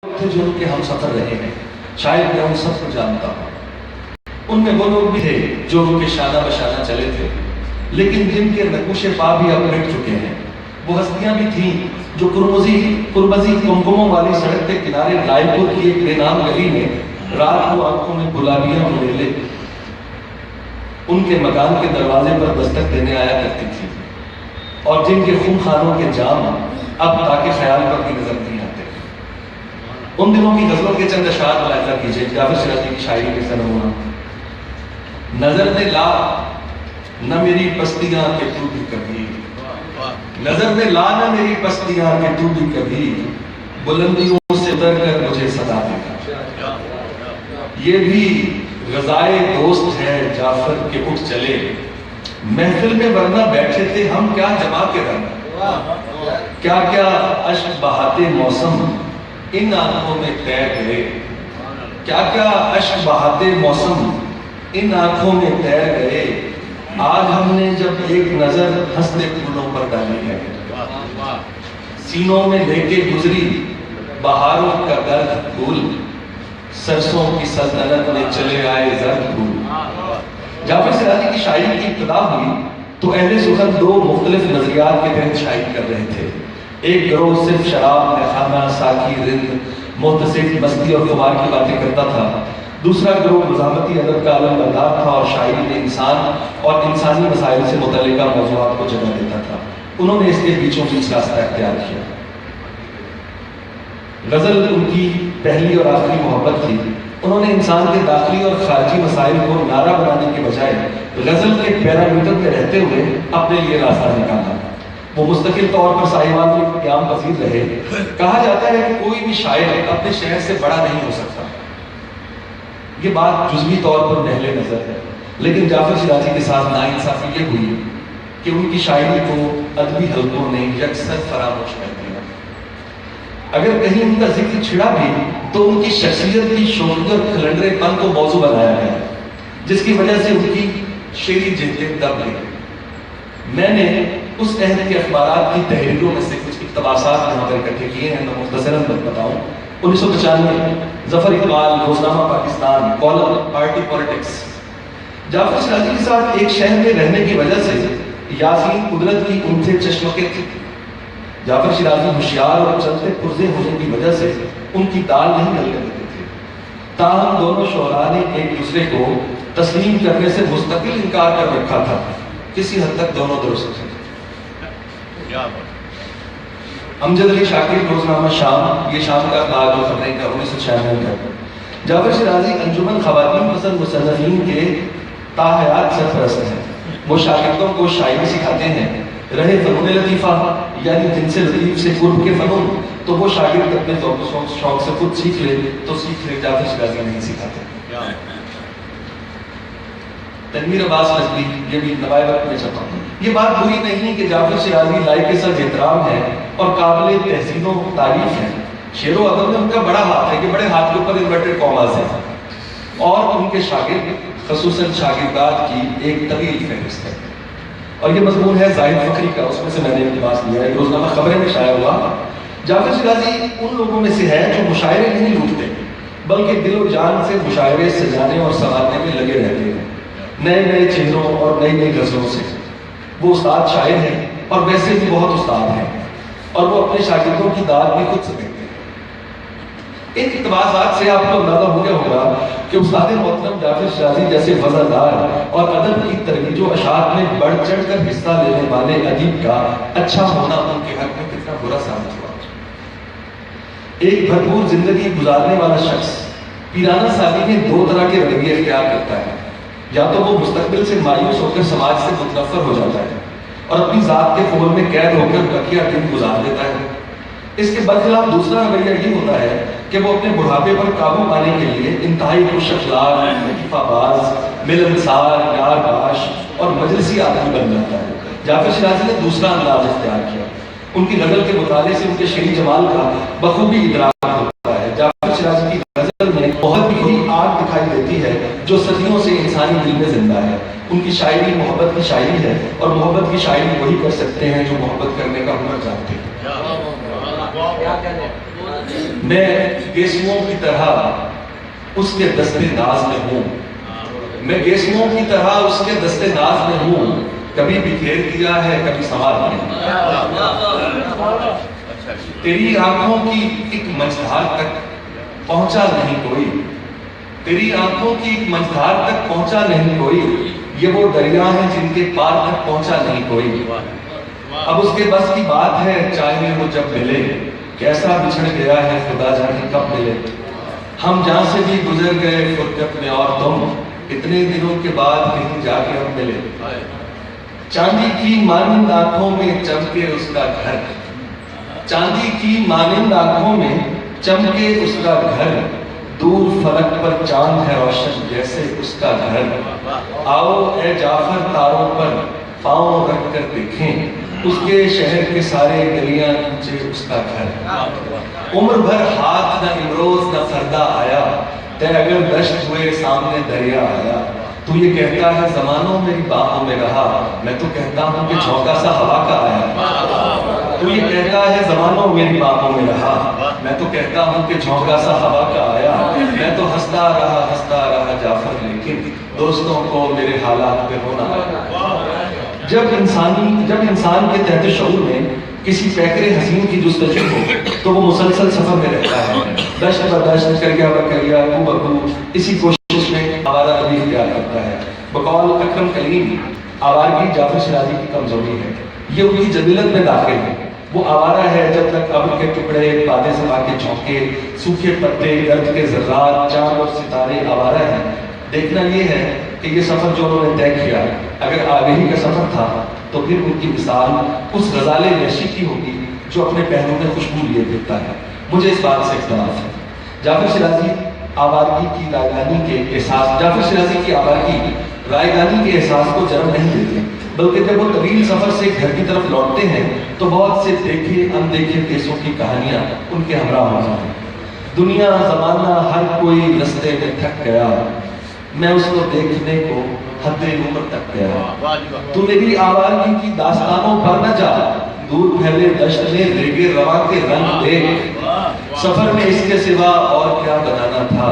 تھے جو ان کے ہم سفر رہے ہیں، شاید میں ان سب کو جانتا ہوں۔ ان میں وہ لوگ بھی تھے جو ان کے شانہ بشانہ چلے تھے، لیکن جن کے نقوش پا بھی اب مٹ چکے ہیں۔ وہ ہستیاں بھی تھیں جو قرمزی کمکموں والی سڑک کے کنارے رائے پور کی ایک بے نام گلی میں رات کو آنکھوں میں گلابیاں اڑیلے ان کے مکان کے دروازے پر دستک دینے آیا کرتی تھی، اور جن کے خون خانوں کے جام اب تاکہ خیال پر بھی نظر نہیں آتے۔ ان دنوں کی غزلوں کے چند اشعار ملاحظہ کیجیے، جعفر شیرازی کی شاعری کے سنمونہ۔ نظر نے لا نہ میری پستیاں کہ تو بھی کبھی، نظر نے لا نہ میری پستیاں کہ تو بھی کبھی، بلندیوں سے اتر کر مجھے صدا دے گا۔ یہ بھی غذائے دوست ہے جعفر کے اٹھ چلے، محفل میں ورنہ بیٹھے تھے ہم کیا جما کے رنگ، کیا کیا اشک بہاتے موسم ان آنکھوں میں تیر گئے، کیا کیا اشک بہاتے موسم ان آنکھوں میں تیر گئے، آج ہم نے جب ایک نظر ہنستے پھولوں پر ڈالی ہے، سینوں میں لے کے گزری بہاروں کا درد پھول، سرسوں کی سلطنت میں چلے آئے زرد پھول۔ جعفر شیرازی کی شاعری کی ابتدا ہوئی تو اہل سخن دو مختلف نظریات کے تحت شاعری کر رہے تھے۔ ایک گروہ صرف شراب، میخانہ، ساقی، رند، محتسب، مستی اور خمار کی باتیں کرتا تھا۔ دوسرا گروہ مزاحمتی ادب کا علم بردار تھا اور شاعری میں انسان اور انسانی مسائل سے متعلقہ موضوعات کو جگہ دیتا تھا۔ انہوں نے اس کے بیچوں بیچ راستہ اختیار کیا۔ غزل ان کی پہلی اور آخری محبت تھی۔ انہوں نے انسان کے داخلی اور خارجی مسائل کو نعرہ بنانے کے بجائے غزل کے پیرامیٹر پہ رہتے ہوئے اپنے لیے راستہ نکالا۔ وہ مستقل طور پر سائیوان میں قیام پذیر رہے۔ کہا جاتا ہے کہ کوئی بھی شاعر اپنے شہر سے بڑا نہیں ہو سکتا۔ یہ بات جزوی طور پر نہل نظر ہے، لیکن جعفر شیرازی کے ساتھ ناانصافی یہ ہوئی کہ ان کی شاعری کو ادبی حلقوں نے یکسر فراموش کر دیا۔ اگر کہیں ان کا ذکر چھڑا بھی تو ان کی شخصیت کی شوخی اور کھلنڈرے پن کو موضوع بنایا گیا، جس کی وجہ سے ان کی شعری جلدیں دب گئی۔ میں نے اس عہد کے اخبارات کی تحریروں میں سے کچھ اقتباسات یہاں پر اکٹھے کیے ہیں، میں مختصراً بتاؤں۔ 1995 ظفر اقبال، روزنامہ پاکستان، کالم پارٹی پولیٹکس۔ جعفر شیرازی کے ساتھ ایک شہر میں رہنے کی وجہ سے یاسین قدرت کی ان سے چشمکے تھی۔ جعفر شیرازی ہوشیار اور چلتے پرزے ہونے کی وجہ سے ان کی دال نہیں گلنے دیتے تھے، تاہم دونوں شعراء نے ایک دوسرے کو تسلیم کرنے سے مستقل انکار کر رکھا تھا۔ کسی حد تک دونوں درست تھے۔ امجد علی شاکر، روزنامہ شام، یہ شام کا اخبار جو خبریں کا 1996 کا۔ جعفر شیرازی انجمن خواتین پسند مصنفین کے تاحیات سرپرست ہیں۔ وہ شاگردوں کو شاعری سکھاتے ہیں۔ رہے فنون لطیفہ یعنی جن سے لطیف سے قرب کے فنون، تو وہ شاگرد اپنے ذوق و شوق سے خود سیکھ لے تو سیکھ لے، جعفر شیرازی نہیں سکھاتے۔ تنویر عباس نقوی، یہ بھی نوائے وقت میں چھپا۔ یہ بات بری نہیں کہ جعفر شیرازی لائق سر احترام ہے اور قابل تحسین و تعریف ہے۔ شعر و ادب میں ان کا بڑا ہاتھ ہے کہ بڑے ہاتھ کے اوپر انورٹڈ کاماز ہیں، اور ان کے شاگرد خصوصاً شاگردات کی ایک طویل فہرست ہے۔ اور یہ مضمون ہے زاہد فخری کا، اس میں سے میں نے اقتباس لیا ہے، روزنامہ خبریں میں شائع ہوا۔ جعفر شیرازی ان لوگوں میں سے ہے جو مشاعرے نہیں لوٹتے، بلکہ دل و جان سے مشاعرے سجانے اور سنوارنے میں لگے رہتے ہیں، نئے نئے چہروں اور نئی نئی غزلوں سے۔ وہ استاد شاعر ہیں اور ویسے بھی بہت استاد ہیں، اور وہ اپنے شاگردوں کی داد بھی خود سمیٹتے ہیں۔ ان اقتباسات سے آپ کو اندازہ ہو گیا ہوگا کہ استاد محترم جعفر شیرازی جیسے وزردار اور ادب کی ترویج و اشاعت میں بڑھ چڑھ کر حصہ لینے والے ادیب کا اچھا ہونا ان کے حق میں کتنا برا ثابت ہوا۔ ایک بھرپور زندگی گزارنے والا شخص پیرانہ سالی میں دو طرح کے رویے اختیار کرتا ہے۔ یا تو وہ مستقبل سے مایوس ہو کر سماج سے متنفر ہو جاتا ہے اور اپنی ذات کے قبول میں قید ہو کر بقیہ دن گزار دیتا ہے۔ اس کے برخلاف دوسرا رویہ یہ ہوتا ہے کہ وہ اپنے بڑھاپے پر قابو پانے کے لیے انتہائی خوش اخلاق، لطیفہ باز، ملنسار، یار باش اور مجلسی آدمی بن جاتا ہے۔ جعفر شیرازی نے دوسرا انداز اختیار کیا۔ ان کی غزل کے مطالعے سے ان کے شعری جمال کا بخوبی ادراک ہوتا ہے۔ جعفر شیرازی کی غزل میں بہت ہی آگ دکھائی دیتی ہے جو صدیوں سے انسانی دل میں زندہ ہے۔ ان کی شاعری محبت کی شاعری ہے، اور محبت کی شاعری وہی کر سکتے ہیں جو محبت کرنے کا ہنر جانتے ہیں۔ میں گیسوؤں کی طرح اس کے دستے ناز میں ہوں، میں گیسوؤں کی طرح اس کے دستے ناز میں ہوں، کبھی بکھیر دیا ہے کبھی سنوار دیا۔ تیری آنکھوں کی ایک منجھار تک پہنچا نہیں کوئی، تیری آنکھوں کی ایک منجھار تک پہنچا نہیں کوئی، یہ وہ دریا ہیں جن کے پار تک پہنچا نہیں کوئی۔ اب اس کے بس کی بات ہے چاہے وہ جب ملے، کیسا بچھڑ گیا ہے خدا جانے کب ملے۔ ہم جہاں سے بھی گزر گئے فرقت میں اور تم، اتنے دنوں کے بعد کہیں جا کے ہم ملے۔ چاندی کی مانند آنکھوں میں چمکے اس کا گھر، چاندی کی مانند آنکھوں میں چمکے اس کا گھر، دور فلک پر چاند ہے روشن جیسے اس کا گھر۔ آؤ اے جعفر تاروں پر پاؤں رکھ کر دیکھیں، اس کے شہر کے سارے گلیاں نیچے اس کا گھر۔ عمر بھر ہاتھ نہ امروز نہ فردا آیا، تے اگر دشت ہوئے سامنے دریا آیا۔ تو یہ کہتا ہے زمانوں میری باہوں میں رہا، میں تو کہتا ہوں کہ جھونکا سا ہوا کا آیا۔ تو یہ کہتا ہے زمانوں میری باہوں میں رہا، میں تو کہتا ہوں کہ جھونکا سا ہوا کا آیا۔ میں تو ہنستا رہا جعفر، لیکن دوستوں کو میرے حالات پہ ہونا آیا۔ جب انسان کے تحت شعور میں کسی پیکر حسین کی جستجو ہو تو وہ مسلسل سفر میں رہتا ہے، دشت بدشت کریا بکریا کو بکو، اسی کوشش میں آوارہ روی اختیار کرتا ہے۔ بقول اکرم کلیم، آوارگی جعفر شیرازی کی کمزوری ہے، یہ ان کی جبلت میں داخل ہے۔ وہ آوارہ ہے جب تک ابر کے ٹکڑے، باد صبا کے جھونکے، سوکھے پتے، گرد کے ذرات، چاند اور ستارے آوارہ ہیں۔ دیکھنا یہ ہے کہ یہ سفر جو انہوں نے طے کیا اگر آگہی کا سفر تھا تو پھر ان کی مثال اس غزال وحشی کی ہوگی جو اپنے پہلو میں خوشبو لیے پھرتا ہے۔ مجھے اس بات سے اختلاف ہے۔ جعفر شیرازی آوارگی کی رائگانی کے احساس، جعفر شیرازی کی آوارگی رائگانی کے احساس کو جنم نہیں دیتے، بلکہ جب وہ طویل سفر سے گھر کی طرف لوٹتے ہیں تو بہت سے دیکھے اندیکھے دیسوں کی کہانیاں ان کے ہمراہ ہوتی ہیں۔ دنیا زمانہ ہر کوئی رستے میں تھک گیا، میں اس کو دیکھنے کو حد عمر تک گیا۔ تو میری آوارگی کی داستانوں پر نہ جا، دور پھیلے دشت میں ریگے رواں کے رنگ دیکھ۔ سفر میں اس کے سوا اور کیا بنانا تھا،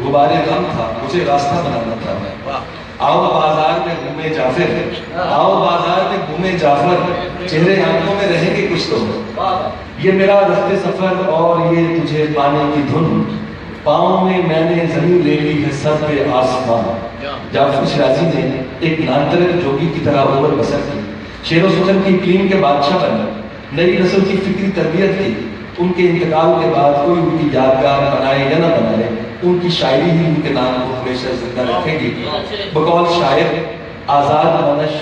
غبارے غم تھا مجھے راستہ بنانا تھا۔ آؤ بازار میں گھومے جعفر، آؤ بازار میں گھومے جعفر، چہرے آنکھوں میں رہیں گے کچھ تو۔ یہ میرا رستے سفر اور یہ تجھے پانے کی دھن، پاؤں میں نے زمین لے لی ہے سر پہ آسمان۔ جعفر شیرازی نے ایک نانترک جوگی کی طرح عمر بسر کی، شعر و سخن کی اقلیم کے بادشاہ بنے، نئی نسل کی فکری تربیت کی۔ ان کے انتقال کے بعد کوئی ان کی یادگار بنائے یا نہ بنائے، ان کی شاعری ہی ان کے نام کو ہمیشہ زندہ رکھے گی۔ بقول شاعر، آزاد منش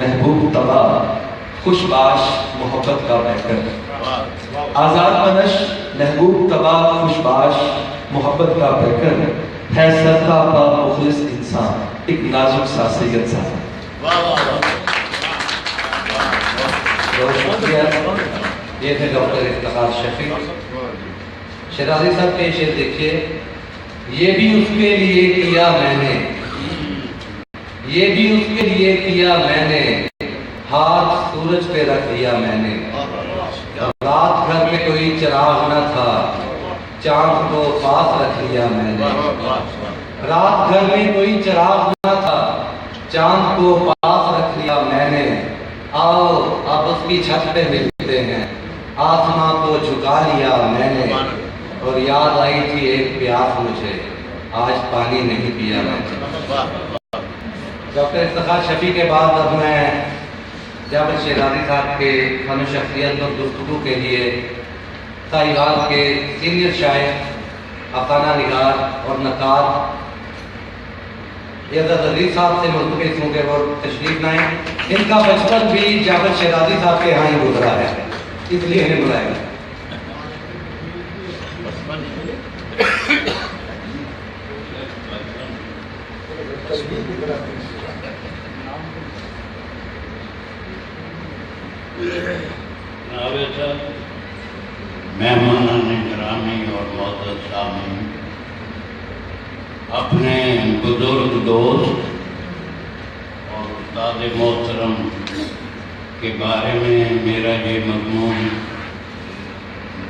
محبوب تباہ، خوش باش محبت کا پیکر۔ آزاد منش محبوب تباہ، خوش باش محبت کا پیکر، ہے سرتا پا مخلص انسان، ایک نازک سا سید صاحب۔ بہت شکریہ۔ یہ تھے ڈاکٹر افتخار شفیع۔ شیرازی صاحب کے شعر دیکھیے، یہ بھی اس کے لیے کیا میں نے، یہ بھی اس کے لیے کیا میں نے، ہاتھ سورج پہ رکھ دیا میں نے۔ رات گھر میں کوئی چراغ نہ تھا، چاند کو پاس رکھ لیا میں نے۔ رات گھر میں کوئی چراغ نہ تھا، چاند کو پاس رکھ لیا میں نے۔ آؤ اب اس کی چھت پہ ملتے ہیں، آسماں کو جھکا لیا میں نے۔ اور یاد آئی تھی ایک پیاس مجھے، آج پانی نہیں پیا میں نے۔ ڈاکٹر افتخار شفیع کے بعد اب میں جعفر شیرازی صاحب کے فن و شخصیت اور گفتگو کے لیے ساہیوال کے سینئر شاعر، افسانہ نگار اور نقاد عزت عزیز صاحب سے ملتمس ہوں کہ وہ تشریف لائیں۔ ان کا بچپن بھی جعفر شیرازی صاحب کے یہاں ہی گزرا ہے، اس لیے انہیں بلائے گا۔ مہمانان گرامی اور معزز سامعین، اپنے بزرگ دوست اور استاد محترم کے بارے میں میرا یہ مضمون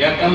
1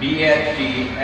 BSc